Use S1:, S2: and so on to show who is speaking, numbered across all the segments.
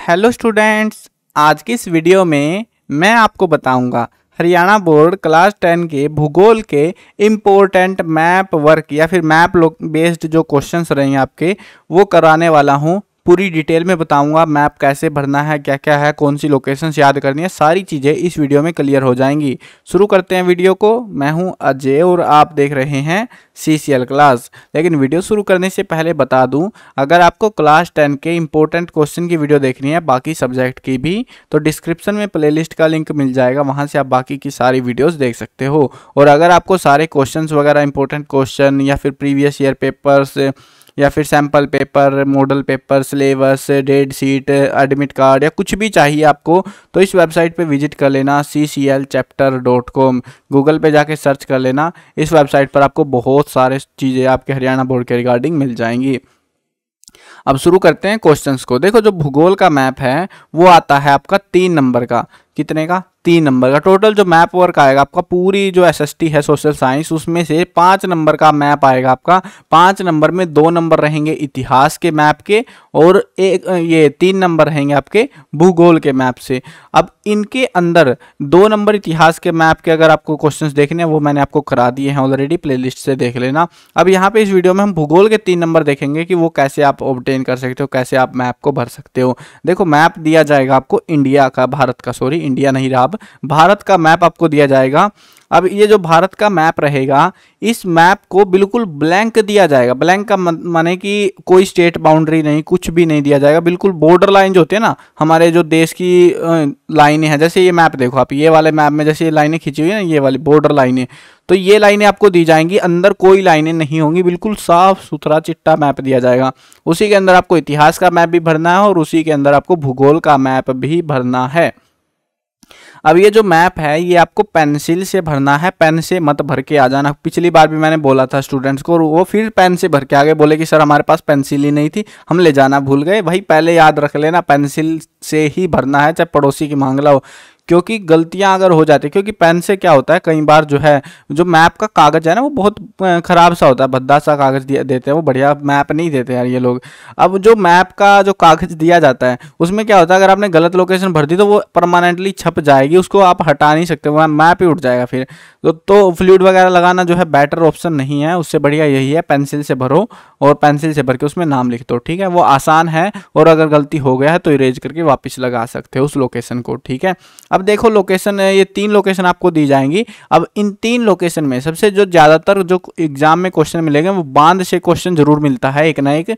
S1: Hello students, आज की इस वीडियो में मैं आपको बताऊंगा हरियाणा बोर्ड क्लास 10 के भूगोल के इम्पोर्टेंट मैप वर्क या फिर मैप बेस्ड जो क्वेश्चंस रहेंगे आपके वो कराने वाला हूं। पूरी डिटेल में बताऊंगा मैप कैसे भरना है, क्या क्या है, कौन सी लोकेशंस याद करनी है, सारी चीज़ें इस वीडियो में क्लियर हो जाएंगी। शुरू करते हैं वीडियो को। मैं हूं अजय और आप देख रहे हैं CCL क्लास। लेकिन वीडियो शुरू करने से पहले बता दूं, अगर आपको क्लास 10 के इंपॉर्टेंट क्वेश्चन की वीडियो देखनी है, बाकी सब्जेक्ट की भी, तो डिस्क्रिप्शन में प्लेलिस्ट का लिंक मिल जाएगा, वहां से आप बाकी की सारी वीडियोस देख सकते हो। और अगर आपको सारे क्वेश्चंस वगैरह इंपॉर्टेंट क्वेश्चन या फिर प्रीवियस ईयर पेपर्स या फिर sample paper, model paper, syllabus, date sheet, admit card या कुछ भी चाहिए आपको, तो इस वेबसाइट पे विजिट कर लेना cclchapter.com। गूगल पे जाके सर्च कर लेना। इस वेबसाइट पर आपको बहुत सारे चीज़ें आपके हरियाणा बोर्ड के रिगार्डिंग मिल जाएंगी। अब शुरू करते हैं क्वेश्चंस को। देखो, जो भूगोल का मैप है वो आता है आपका 3 नंबर का। कितने का? 3 नंबर का। टोटल जो मैप वर्क आएगा आपका, पूरी जो SST है सोशल साइंस, उसमें से 5 नंबर का मैप आएगा आपका। 5 नंबर में 2 नंबर रहेंगे इतिहास के मैप के और ये 3 नंबर रहेंगे आपके भूगोल के मैप से। अब इनके अंदर 2 नंबर इतिहास के मैप के अगर आपको क्वेश्चंस देखने हैं वो मैंने आपको करा दिए हैं ऑलरेडी, प्लेलिस्ट से देख लेना। अब यहाँ पे इस वीडियो में हम भूगोल के 3 नंबर देखेंगे कि वो कैसे आप ऑब्टेन कर सकते हो, कैसे आप मैप को भर सकते हो। देखो, मैप दिया जाएगा आपको इंडिया का, भारत का, सॉरी इंडिया नहीं रहा, अब भारत का मैप आपको दिया जाएगा। अब ये जो भारत का मैप रहेगा, इस मैप को बिल्कुल ब्लैंक दिया जाएगा। ब्लैंक का माने कि कोई स्टेट बाउंड्री नहीं, कुछ भी नहीं दिया जाएगा। बिल्कुल बॉर्डर लाइन जो होती है ना, हमारे जो देश की लाइनें हैं, जैसे ये मैप देखो आप, ये वाले मैप में जैसे ये लाइनें खींची हुई है ना, ये वाली बॉर्डर लाइनें, तो ये लाइनें आपको दी जाएंगी। अंदर कोई लाइनें नहीं होंगी, बिल्कुल साफ सुथरा चिट्टा मैप दिया जाएगा। उसी के अंदर आपको इतिहास का मैप भी भरना है और उसी के अंदर आपको भूगोल का मैप भी भरना है। अब ये जो मैप है ये आपको पेंसिल से भरना है, पेन से मत भर के आ जाना। पिछली बार भी मैंने बोला था स्टूडेंट्स को, वो फिर पेन से भर के आ गए, बोले कि सर हमारे पास पेंसिल ही नहीं थी, हम ले जाना भूल गए। भाई पहले याद रख लेना, पेंसिल से ही भरना है, चाहे पड़ोसी की मांग लो, क्योंकि गलतियां अगर हो जाती है, क्योंकि पेन से क्या होता है, कई बार जो है जो मैप का कागज है ना वो बहुत खराब सा होता है, भद्दा सा कागज देते हैं, वो बढ़िया मैप नहीं देते यार ये लोग। अब जो मैप का जो कागज दिया जाता है उसमें क्या होता है, अगर आपने गलत लोकेशन भर दी तो वो परमानेंटली छप जाएगी, उसको आप हटा नहीं सकते, वो मैप ही उठ जाएगा फिर। तो फ्लूइड वगैरह लगाना जो है बेटर ऑप्शन नहीं है, उससे बढ़िया यही है पेंसिल से भरो और पेंसिल से भर के उसमें नाम लिख दो, ठीक है। वो आसान है और अगर गलती हो गया है तो इरेज करके वापस लगा सकते हो उस लोकेशन को, ठीक है। अब देखो लोकेशन, ये 3 लोकेशन आपको दी जाएंगी। अब इन 3 लोकेशन में सबसे जो ज़्यादातर जो एग्जाम में क्वेश्चन मिलेंगे वो बांध से क्वेश्चन जरूर मिलता है एक ना एक।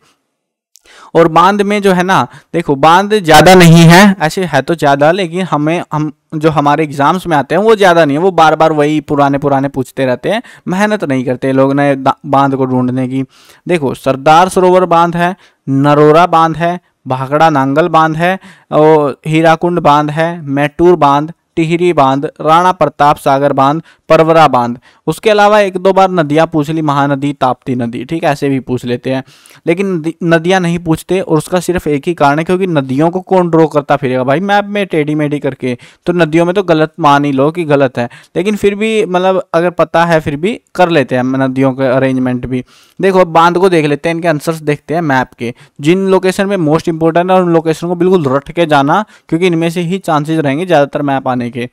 S1: और बांध में जो है ना, देखो बांध ज़्यादा नहीं है, ऐसे है तो ज़्यादा, लेकिन हम जो हमारे एग्जाम्स में आते हैं वो ज़्यादा नहीं है, वो बार बार वही पुराने पूछते रहते हैं, मेहनत नहीं करते लोग नए बांध को ढूंढने की। देखो, सरदार सरोवर बांध है, नरोरा बांध है, भाखड़ा नांगल बांध है, और हीराकुंड बांध है, मैटूर बांध, टिहरी बांध, राणा प्रताप सागर बांध, परवरा बांध। उसके अलावा 1-2 बार नदियां पूछ ली, महानदी, ताप्ती नदी, ठीक है, ऐसे भी पूछ लेते हैं। लेकिन नदियां नहीं पूछते और उसका सिर्फ एक ही कारण है, क्योंकि नदियों को कौन ड्रॉ करता फिरेगा भाई मैप में टेढ़ी मेढ़ी करके। तो नदियों में तो गलत मान ही लो कि गलत है, लेकिन फिर भी मतलब अगर पता है फिर भी कर लेते हैं नदियों के अरेंजमेंट भी। देखो, बांध को देख लेते हैं, इनके आंसर्स देखते हैं मैप के, जिन लोकेशन में मोस्ट इंपॉर्टेंट है उन लोकेशन को बिल्कुल रट के जाना, क्योंकि इनमें से ही चांसेस रहेंगे ज़्यादातर मैप आने के।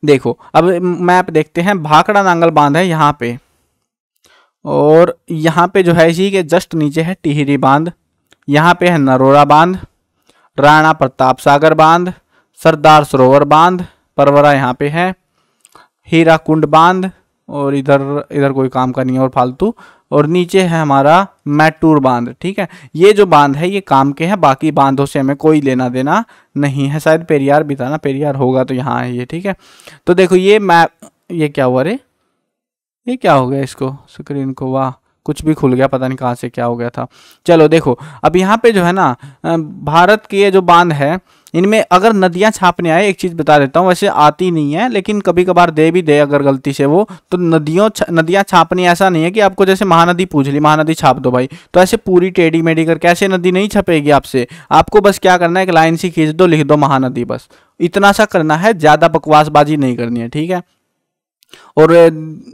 S1: देखो, अब मैप देखते हैं। भाखड़ा नांगल बांध है यहाँ पे, और यहाँ पे जो है इसी के जस्ट नीचे है टिहरी बांध, यहाँ पे है नरोरा बांध, राणा प्रताप सागर बांध, सरदार सरोवर बांध, परवरा यहाँ पे है, हीराकुंड बांध, और इधर कोई काम का नहीं है और फालतू, और नीचे है हमारा मैटूर बांध, ठीक है। ये जो बांध है ये काम के हैं, बाकी बांधों से हमें कोई लेना देना नहीं है। शायद पेरियार भी था ना, पेरियार होगा तो यहाँ है ये, ठीक है। तो देखो ये मैप, ये क्या हुआ रे, ये क्या हो गया इसको, स्क्रीन को, वाह कुछ भी खुल गया, पता नहीं कहाँ से क्या हो गया था। चलो देखो, अब यहाँ पे जो है ना भारत के ये जो बांध है इनमें अगर नदियाँ छापने आए, एक चीज़ बता देता हूँ, वैसे आती नहीं है लेकिन कभी कभार दे भी दे अगर गलती से वो, तो नदियाँ छापनी ऐसा नहीं है कि आपको जैसे महानदी पूछ ली, महानदी छाप दो भाई, तो ऐसे पूरी टेढ़ी मेढ़ी करके ऐसे नदी नहीं छपेगी आपसे। आपको बस क्या करना है, एक लाइन सी खींच दो, लिख दो महानदी, बस इतना सा करना है, ज़्यादा बकवासबाजी नहीं करनी है, ठीक है। और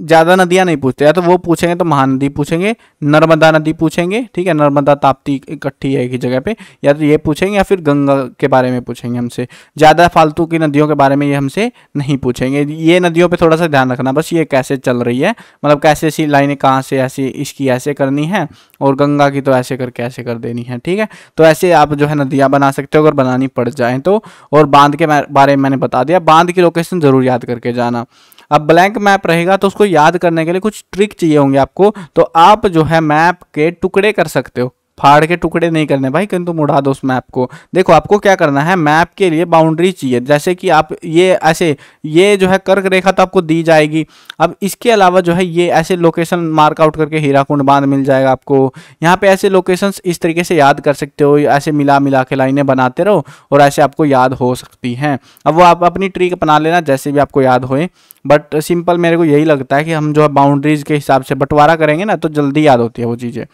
S1: ज़्यादा नदियाँ नहीं पूछते, या तो वो पूछेंगे तो महानदी पूछेंगे, नर्मदा नदी पूछेंगे, ठीक है, नर्मदा ताप्ती इकट्ठी है एक ही जगह पे, या तो ये पूछेंगे या फिर गंगा के बारे में पूछेंगे हमसे। ज़्यादा फालतू की नदियों के बारे में ये हमसे नहीं पूछेंगे। ये नदियों पर थोड़ा सा ध्यान रखना बस, ये कैसे चल रही है, मतलब कैसे ऐसी लाइनें कहाँ से ऐसी इसकी ऐसे करनी है, और गंगा की तो ऐसे करके ऐसे कर देनी है, ठीक है। तो ऐसे आप जो है नदियाँ बना सकते हो अगर बनानी पड़ जाए तो। और बांध के बारे में मैंने बता दिया, बांध की लोकेशन ज़रूर याद करके जाना। अब ब्लैंक मैप रहेगा तो उसको याद करने के लिए कुछ ट्रिक चाहिए होंगे आपको, तो आप जो है मैप के टुकड़े कर सकते हो, फाड़ के टुकड़े नहीं करने भाई, कहीं तुम उड़ा दो उस मैप को। देखो आपको क्या करना है, मैप के लिए बाउंड्री चाहिए, जैसे कि आप ये ऐसे, ये जो है कर्क रेखा तो आपको दी जाएगी। अब इसके अलावा जो है ये ऐसे लोकेशन मार्क आउट करके हीराकुंड बांध मिल जाएगा आपको। यहाँ पे ऐसे लोकेशंस इस तरीके से याद कर सकते हो, ऐसे मिला मिला के लाइनें बनाते रहो और ऐसे आपको याद हो सकती हैं। अब वो आप अपनी ट्रिक अपना लेना जैसे भी आपको याद होए, बट सिंपल मेरे को यही लगता है कि हम जो है बाउंड्रीज के हिसाब से बंटवारा करेंगे ना तो जल्दी याद होती है वो चीज़ें।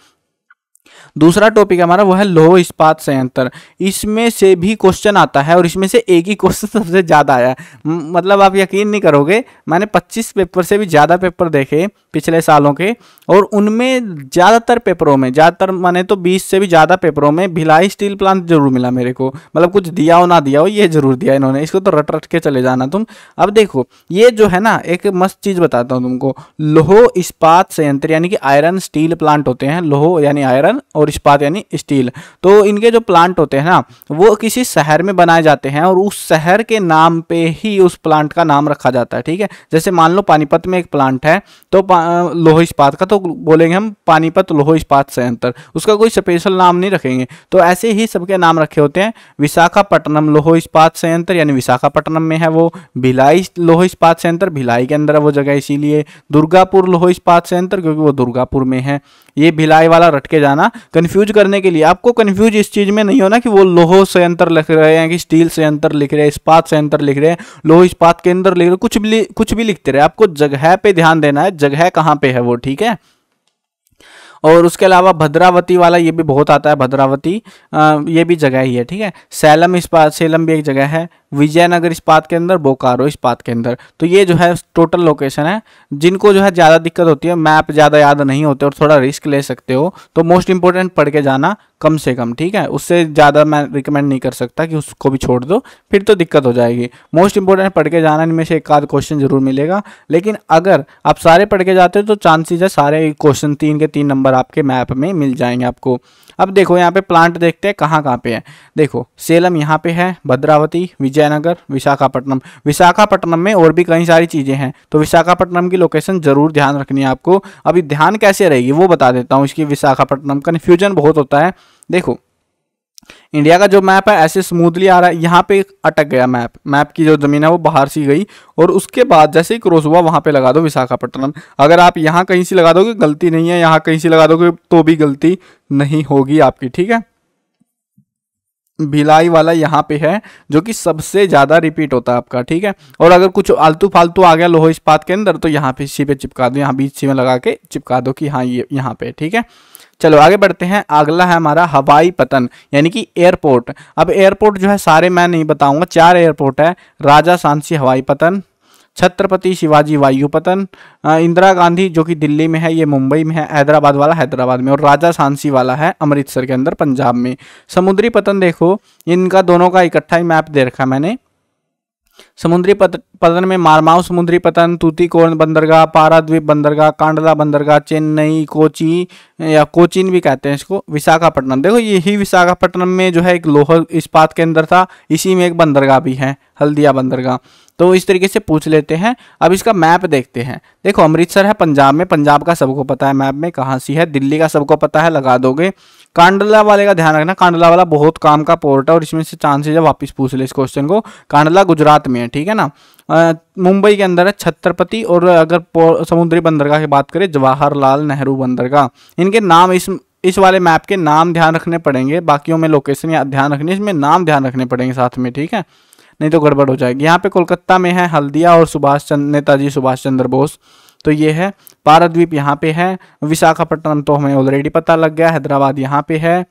S1: दूसरा टॉपिक हमारा वो है लौह इस्पात संयंत्र। इसमें से भी क्वेश्चन आता है और इसमें से एक ही क्वेश्चन सबसे ज़्यादा आया है। मतलब आप यकीन नहीं करोगे, मैंने 25 पेपर से भी ज़्यादा पेपर देखे पिछले सालों के, और उनमें ज़्यादातर पेपरों में, ज़्यादातर माने तो 20 से भी ज़्यादा पेपरों में भिलाई स्टील प्लांट जरूर मिला मेरे को। मतलब कुछ दिया हो ना दिया हो, ये जरूर दिया इन्होंने, इसको तो रट रट के चले जाना तुम। अब देखो ये जो है ना, एक मस्त चीज़ बताता हूँ तुमको। लौह इस्पात संयंत्र यानी कि आयरन स्टील प्लांट होते हैं, लौह यानी आयरन और इस्पात यानी स्टील। तो इनके जो प्लांट होते हैं ना, वो किसी शहर में बनाए जाते हैं और उस शहर के नाम पे ही उस प्लांट का नाम रखा जाता है, ठीक है। जैसे मान लो पानीपत में एक प्लांट है तो लौह इस्पात का, तो बोलेंगे हम पानीपत लौह इस्पात संयंत्र, उसका कोई स्पेशल नाम नहीं रखेंगे। तो ऐसे ही सबके नाम रखे होते हैं। विशाखापट्टनम लौह इस्पात संयंत्र यानी विशाखापट्टनम में है वो। भिलाई लौह इस्पात संयंत्र भिलाई के अंदर है वो जगह, इसीलिए। दुर्गापुर लौह इस्पात संयंत्र क्योंकि वो दुर्गापुर में है। ये भिलाई वाला रट के जाना कंफ्यूज करने के लिए। आपको कंफ्यूज इस चीज में नहीं होना कि वो लौह संयंत्र लिख रहे हैं कि स्टील संयंत्र लिख रहे हैं, इस्पात संयंत्र लिख रहे हैं, लौह इस्पात केंद्र लिख रहे हैं, कुछ भी लिखते रहे। आपको जगह पे ध्यान देना है, जगह कहाँ पे है वो, ठीक है। और उसके अलावा भद्रावती वाला ये भी बहुत आता है, भद्रावती ये भी जगह ही है, ठीक है। सैलम इस्पात, सैलम भी एक जगह है। विजयनगर इस्पात के अंदर, बोकारो इस्पात के अंदर। तो ये जो है टोटल लोकेशन है। जिनको जो है ज़्यादा दिक्कत होती है, मैप ज़्यादा याद नहीं होते और थोड़ा रिस्क ले सकते हो, तो मोस्ट इंपॉर्टेंट पढ़ के जाना कम से कम, ठीक है। उससे ज़्यादा मैं रिकमेंड नहीं कर सकता कि उसको भी छोड़ दो, फिर तो दिक्कत हो जाएगी। मोस्ट इंपॉर्टेंट पढ़ के जाना, इनमें से एक आध क्वेश्चन जरूर मिलेगा। लेकिन अगर आप सारे पढ़ के जाते हो तो चांसेस है सारे क्वेश्चन 3 के 3 नंबर आपके मैप में मिल जाएंगे आपको। अब देखो यहाँ पे प्लांट देखते हैं कहाँ कहाँ पे है। देखो सेलम यहाँ पे है, भद्रावती, विजयनगर, विशाखापट्टनम। विशाखापट्टनम में और भी कई सारी चीज़ें हैं, तो विशाखापट्टनम की लोकेशन जरूर ध्यान रखनी है आपको। अभी ध्यान कैसे रहेगी वो बता देता हूँ। इसकी विशाखापट्टनम कन्फ्यूजन बहुत होता है। देखो इंडिया का जो मैप है ऐसे स्मूथली आ रहा है, यहाँ पे अटक गया मैप की जो जमीन है वो बाहर सी गई, और उसके बाद जैसे ही क्रॉस हुआ वहाँ पे लगा दो विशाखापट्टनम। अगर आप यहाँ कहीं से लगा दोगे गलती नहीं है, यहाँ कहीं से लगा दोगे तो भी गलती नहीं होगी आपकी, ठीक है। भिलाई वाला यहाँ पे है जो कि सबसे ज़्यादा रिपीट होता है आपका, ठीक है। और अगर कुछ आलतू फालतू आ गया लौह इस्पात के अंदर तो यहाँ पे इसी पे चिपका दो, यहाँ बीच सी में लगा के चिपका दो कि हाँ ये यहाँ पे, ठीक है। चलो आगे बढ़ते हैं। अगला है हमारा हवाई पतन यानी कि एयरपोर्ट। अब एयरपोर्ट जो है सारे मैं नहीं बताऊंगा, 4 एयरपोर्ट है। राजा सांची हवाई पतन, छत्रपति शिवाजी वायुपतन, इंदिरा गांधी जो कि दिल्ली में है ये मुंबई में है, हैदराबाद वाला हैदराबाद में, और राजा सांची वाला है अमृतसर के अंदर पंजाब में। समुद्री पतन देखो इनका दोनों का इकट्ठा ही मैप दे रखा है मैंने। समुद्री पतन में मारमाऊ समुद्री पतन, तूतीकोरण बंदरगाह, पाराद्वीप बंदरगाह, कांडला बंदरगाह, चेन्नई, कोची या कोचीन भी कहते हैं इसको, विशाखापट्टनम। देखो यही विशाखापट्टनम में जो है एक लौह इस्पात केंद्र था, इसी में एक बंदरगाह भी है, हल्दिया बंदरगाह। तो इस तरीके से पूछ लेते हैं। अब इसका मैप देखते हैं। देखो अमृतसर है पंजाब में, पंजाब का सबको पता है मैप में कहाँ सी है। दिल्ली का सबको पता है, लगा दोगे। कांडला वाले का ध्यान रखना, कांडला वाला बहुत काम का पोर्ट है और इसमें से चांसेस है वापस पूछ ले इस क्वेश्चन को। कांडला गुजरात में है, ठीक है ना। मुंबई के अंदर है छत्रपति, और अगर समुद्री बंदरगाह की बात करें जवाहरलाल नेहरू बंदरगाह। इनके नाम इस वाले मैप के नाम ध्यान रखने पड़ेंगे, बाकियों में लोकेशन या ध्यान रखनी, इसमें नाम ध्यान रखने पड़ेंगे साथ में, ठीक है, नहीं तो गड़बड़ हो जाएगी। यहाँ पे कोलकाता में है हल्दिया और नेताजी सुभाष चंद्र बोस, तो ये है। पाराद्वीप यहाँ पे है। विशाखापट्टनम तो हमें ऑलरेडी पता लग गया, हैदराबाद यहाँ पे है।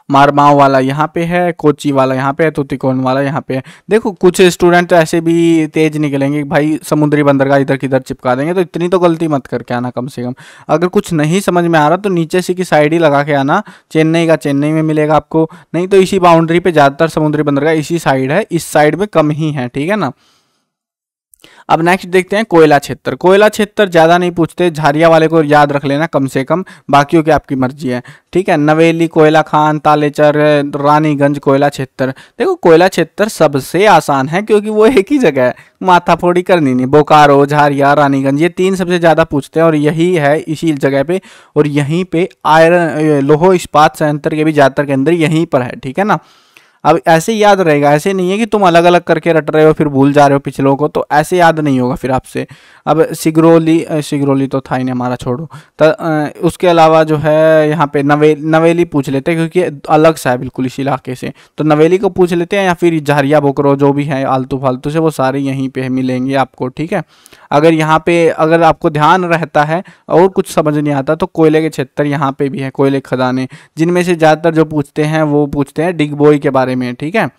S1: मारमाओ वाला यहाँ पे है, कोची वाला यहाँ पे है, तुतिकोण वाला यहाँ पे है। देखो कुछ स्टूडेंट ऐसे भी तेज निकलेंगे भाई, समुद्री बंदरगाह इधर किधर चिपका देंगे, तो इतनी तो गलती मत करके आना कम से कम। अगर कुछ नहीं समझ में आ रहा तो नीचे से की साइड ही लगा के आना, चेन्नई का चेन्नई में मिलेगा आपको, नहीं तो इसी बाउंड्री पे ज़्यादातर समुद्री बंदरगाह इसी साइड है, इस साइड में कम ही है, ठीक है ना। अब नेक्स्ट देखते हैं कोयला क्षेत्र। कोयला क्षेत्र ज़्यादा नहीं पूछते, झारिया वाले को याद रख लेना कम से कम, बाकियों की आपकी मर्जी है, ठीक है। नवेली, कोयला खान, तालेचर, रानीगंज कोयला क्षेत्र। देखो कोयला क्षेत्र सबसे आसान है क्योंकि वो एक ही जगह है, माथाफोड़ी करनी नहीं। बोकारो, झारिया, रानीगंज ये तीन सबसे ज़्यादा पूछते हैं और यही है इसी जगह पे, और यहीं पे आयरन लोहो इस्पात संयंत्र के भी ज़्यादातर केंद्र यहीं पर है, ठीक है ना। अब ऐसे याद रहेगा, ऐसे नहीं है कि तुम अलग अलग करके रट रहे हो फिर भूल जा रहे हो पिछलों को, तो ऐसे याद नहीं होगा फिर आपसे। अब सिगरौली तो था ही नहीं हमारा, छोड़ो। उसके अलावा जो है यहाँ पे नवेली पूछ लेते हैं क्योंकि अलग सा है बिल्कुल इस इलाके से, तो नवेली को पूछ लेते हैं, या फिर झारिया बोकरो जो भी है आलतू फालतू से, वो सारे यहीं पे मिलेंगे आपको, ठीक है। अगर यहाँ पे अगर आपको ध्यान रहता है और कुछ समझ नहीं आता तो कोयले के क्षेत्र यहाँ पे भी है, कोयले खदाने, जिनमें से ज़्यादातर जो पूछते हैं वो पूछते हैं डिगबोई के बारे में, ठीक है,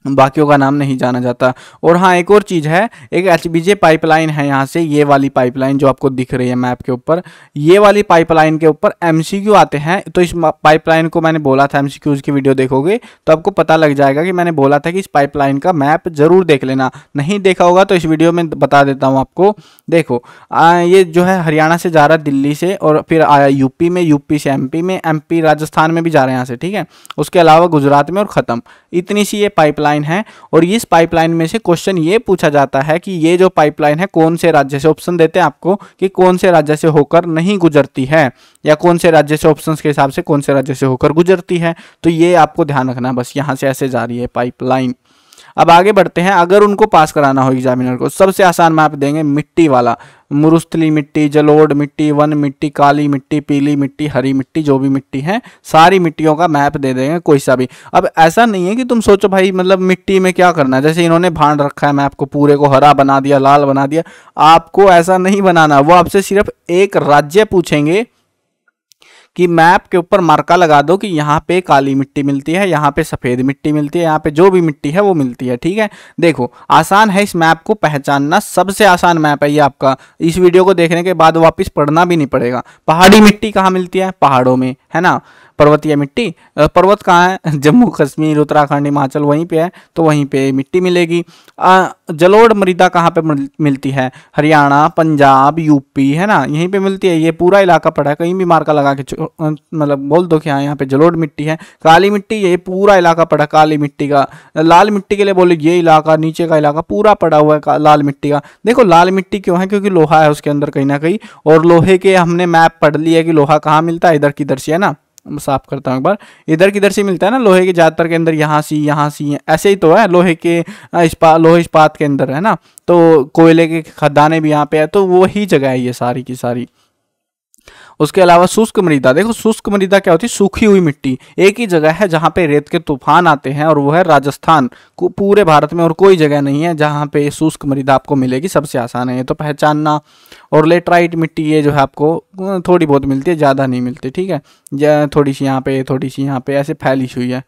S1: बाकियों का नाम नहीं जाना जाता। और हाँ एक और चीज़ है, एक एचबीजे पाइपलाइन है यहाँ से, ये वाली पाइपलाइन जो आपको दिख रही है मैप के ऊपर, ये वाली पाइपलाइन के ऊपर एमसीक्यू आते हैं। तो इस पाइपलाइन को मैंने बोला था एमसीक्यूज की वीडियो देखोगे तो आपको पता लग जाएगा कि मैंने बोला था कि इस पाइपलाइन का मैप जरूर देख लेना, नहीं देखा होगा तो इस वीडियो में बता देता हूँ आपको। देखो ये जो है हरियाणा से जा रहा है दिल्ली से, और फिर आया यूपी में, यूपी से एमपी में, एमपी राजस्थान में भी जा रहे हैं यहाँ से, ठीक है। उसके अलावा गुजरात में, और ख़त्म, इतनी सी ये पाइपलाइन है। और इस पाइपलाइन में से क्वेश्चन ये पूछा जाता है कि ये जो पाइपलाइन है कौन से राज्य से, ऑप्शन देते हैं आपको कि कौन से राज्य से होकर नहीं गुजरती है, या कौन से राज्य से, ऑप्शंस के हिसाब से कौन से राज्य से होकर गुजरती है। तो ये आपको ध्यान रखना, बस यहाँ से ऐसे जा रही है पाइपलाइन। अब आगे बढ़ते हैं, अगर उनको पास कराना हो एग्जामिनर को, सबसे आसान मैप देंगे मिट्टी वाला, मुरुस्थली मिट्टी, जलोढ़ मिट्टी, वन मिट्टी, काली मिट्टी, पीली मिट्टी, हरी मिट्टी, जो भी मिट्टी है सारी मिट्टियों का मैप दे देंगे कोई सा भी। अब ऐसा नहीं है कि तुम सोचो भाई मतलब मिट्टी में क्या करना है, जैसे इन्होंने भांड रखा है मैप को, पूरे को हरा बना दिया, लाल बना दिया, आपको ऐसा नहीं बनाना। वो आपसे सिर्फ एक राज्य पूछेंगे कि मैप के ऊपर मार्का लगा दो कि यहाँ पे काली मिट्टी मिलती है, यहाँ पे सफ़ेद मिट्टी मिलती है, यहाँ पे जो भी मिट्टी है वो मिलती है, ठीक है। देखो आसान है इस मैप को पहचानना, सबसे आसान मैप है ये आपका, इस वीडियो को देखने के बाद वापस पढ़ना भी नहीं पड़ेगा। पहाड़ी मिट्टी कहाँ मिलती है, पहाड़ों में, है ना। पर्वतीय मिट्टी, पर्वत कहाँ है, जम्मू कश्मीर, उत्तराखंड, हिमाचल, वहीं पे है, तो वहीं पे मिट्टी मिलेगी। जलोढ़ मृदा कहाँ पे मिलती है, हरियाणा, पंजाब, यूपी, है ना, यहीं पे मिलती है। ये पूरा इलाका पड़ा है, कहीं भी मार्का लगा के मतलब बोल दो कि हाँ यहाँ पे जलोढ़ मिट्टी है। काली मिट्टी, ये पूरा इलाका पड़ा है काली मिट्टी का। लाल मिट्टी के लिए बोले ये इलाका, नीचे का इलाका पूरा पड़ा हुआ है लाल मिट्टी का। देखो लाल मिट्टी क्यों है, क्योंकि लोहा है उसके अंदर कहीं ना कहीं, और लोहे के हमने मैप पढ़ लिया कि लोहा कहाँ मिलता है, इधर किधर से, है ना। साफ करता हूँ एक बार, इधर किधर से मिलता है ना लोहे के, ज्यादातर के अंदर यहाँ सी ऐसे ही तो है, लोहे के लोहे इस्पात के अंदर, है ना। तो कोयले के खदाने भी यहाँ पे है, तो वही जगह है ये सारी की सारी। उसके अलावा शुष्क मृदा, देखो शुष्क मृदा क्या होती है, सूखी हुई मिट्टी, एक ही जगह है जहाँ पे रेत के तूफान आते हैं, और वो है राजस्थान। पूरे भारत में और कोई जगह नहीं है जहाँ पे शुष्क मृदा आपको मिलेगी, सबसे आसान है ये तो पहचानना। और लेटराइट मिट्टी ये जो है आपको थोड़ी बहुत मिलती है, ज़्यादा नहीं मिलती, ठीक है, थोड़ी सी यहाँ पे, थोड़ी सी यहाँ पे, ऐसे फैली हुई है।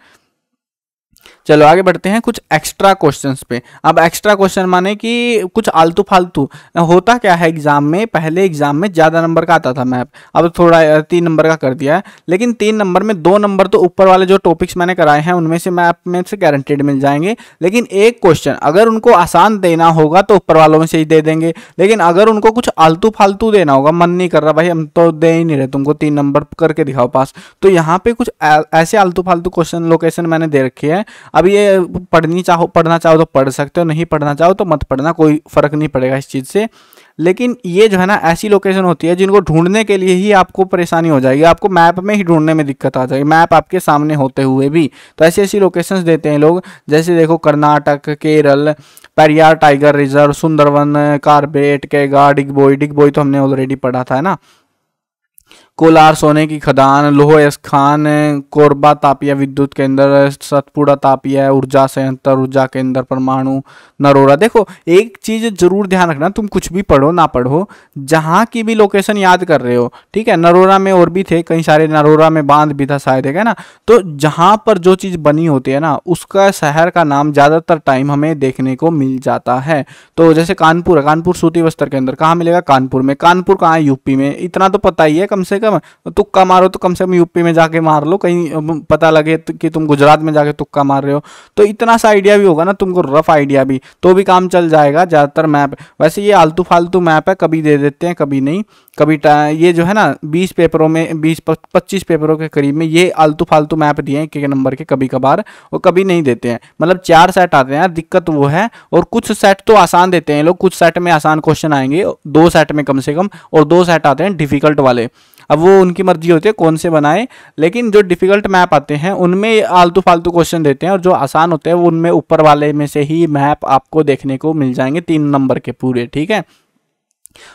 S1: चलो आगे बढ़ते हैं कुछ एक्स्ट्रा क्वेश्चंस पे। अब एक्स्ट्रा क्वेश्चन माने कि कुछ आलतू फालतू होता क्या है एग्जाम में, पहले एग्जाम में ज़्यादा नंबर का आता था मैप, अब थोड़ा 3 नंबर का कर दिया है, लेकिन 3 नंबर में 2 नंबर तो ऊपर वाले जो टॉपिक्स मैंने कराए हैं उनमें से मैप में से गारंटेड मिल जाएंगे। लेकिन एक क्वेश्चन अगर उनको आसान देना होगा तो ऊपर वालों में से ही दे देंगे, लेकिन अगर उनको कुछ आलतू फालतू देना होगा, मन नहीं कर रहा भाई हम तो दे ही नहीं रहे तुमको 3 नंबर करके दिखाओ पास, तो यहाँ पे कुछ ऐसे आलतू फालतू क्वेश्चन लोकेशन मैंने दे रखी है। अब ये पढ़ना चाहो तो पढ़ सकते हो, नहीं पढ़ना चाहो तो मत पढ़ना, कोई फर्क नहीं पड़ेगा इस चीज़ से। लेकिन ये जो है ना ऐसी लोकेशन होती है जिनको ढूंढने के लिए ही आपको परेशानी हो जाएगी, आपको मैप में ही ढूंढने में दिक्कत आ जाएगी, मैप आपके सामने होते हुए भी। तो ऐसी ऐसी लोकेशंस देते हैं लोग, जैसे देखो Karnataka, Kerala, Periyar tiger reserve, Sundarban, Corbett, केगा, डिगबोई तो हमने ऑलरेडी पढ़ा था, है ना। कोलार सोने की खदान, लोह खान, कोरबा तापिया विद्युत केंद्र, सतपुड़ा तापिया ऊर्जा संयंत्र, ऊर्जा केंद्र, परमाणु, नरोरा। देखो एक चीज जरूर ध्यान रखना, तुम कुछ भी पढ़ो ना पढ़ो, जहां की भी लोकेशन याद कर रहे हो, ठीक है। नरोरा में और भी थे कई सारे, नरोरा में बांध भी था शायद, है ना। तो जहां पर जो चीज बनी होती है ना, उसका शहर का नाम ज्यादातर टाइम हमें देखने को मिल जाता है। तो जैसे कानपुर है, कानपुर सूती वस्त्र केंद्र कहाँ मिलेगा? कानपुर में। कानपुर कहाँ है? यूपी में। इतना तो पता ही है कम से कम, तुक्का मारो तो कम से कम यूपी में जाके मार लो, कहीं पता लगे कि तुम गुजरात में जाके तुक्का मार रहे हो, तो इतना सा आइडिया भी होगा ना तुमको, रफ आइडिया भी, तो भी काम चल जाएगा। ज्यादातर मैप वैसे ये आलतू फालतू मैप है, कभी दे देते हैं कभी नहीं, कभी ये जो है ना 20 पेपरों में 20-25 पेपरों के करीब में ये आलतू फालतू मैप दिए हैं एक नंबर के कभी कभार, और कभी नहीं देते हैं। मतलब 4 सेट आते हैं, दिक्कत वो है। और कुछ सेट तो आसान देते हैं लोग, कुछ सेट में आसान क्वेश्चन आएंगे 2 सेट में कम से कम, और 2 सेट आते हैं डिफिकल्ट वाले। अब वो उनकी मर्जी होती है कौन से बनाए, लेकिन जो डिफिकल्ट मैप आते हैं उनमें आलतू फालतू क्वेश्चन देते हैं, और जो आसान होते हैं वो उनमें ऊपर वाले में से ही मैप आपको देखने को मिल जाएंगे 3 नंबर के पूरे, ठीक है।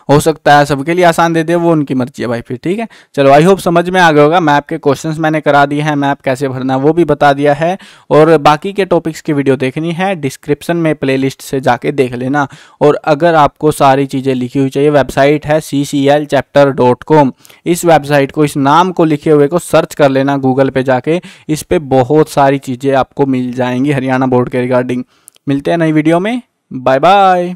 S1: हो सकता है सबके लिए आसान दे दे, वो उनकी मर्जी है भाई फिर, ठीक है। चलो आई होप समझ में आ गया होगा। मैप के क्वेश्चंस मैंने करा दिए हैं, मैप कैसे भरना वो भी बता दिया है, और बाकी के टॉपिक्स की वीडियो देखनी है डिस्क्रिप्शन में प्लेलिस्ट से जाके देख लेना। और अगर आपको सारी चीज़ें लिखी हुई चाहिए, वेबसाइट है cclchapter.com, इस वेबसाइट को, इस नाम को लिखे हुए को सर्च कर लेना गूगल पे जाके, इस पर बहुत सारी चीज़ें आपको मिल जाएंगी हरियाणा बोर्ड के रिगार्डिंग। मिलते हैं नई वीडियो में, बाय बाय।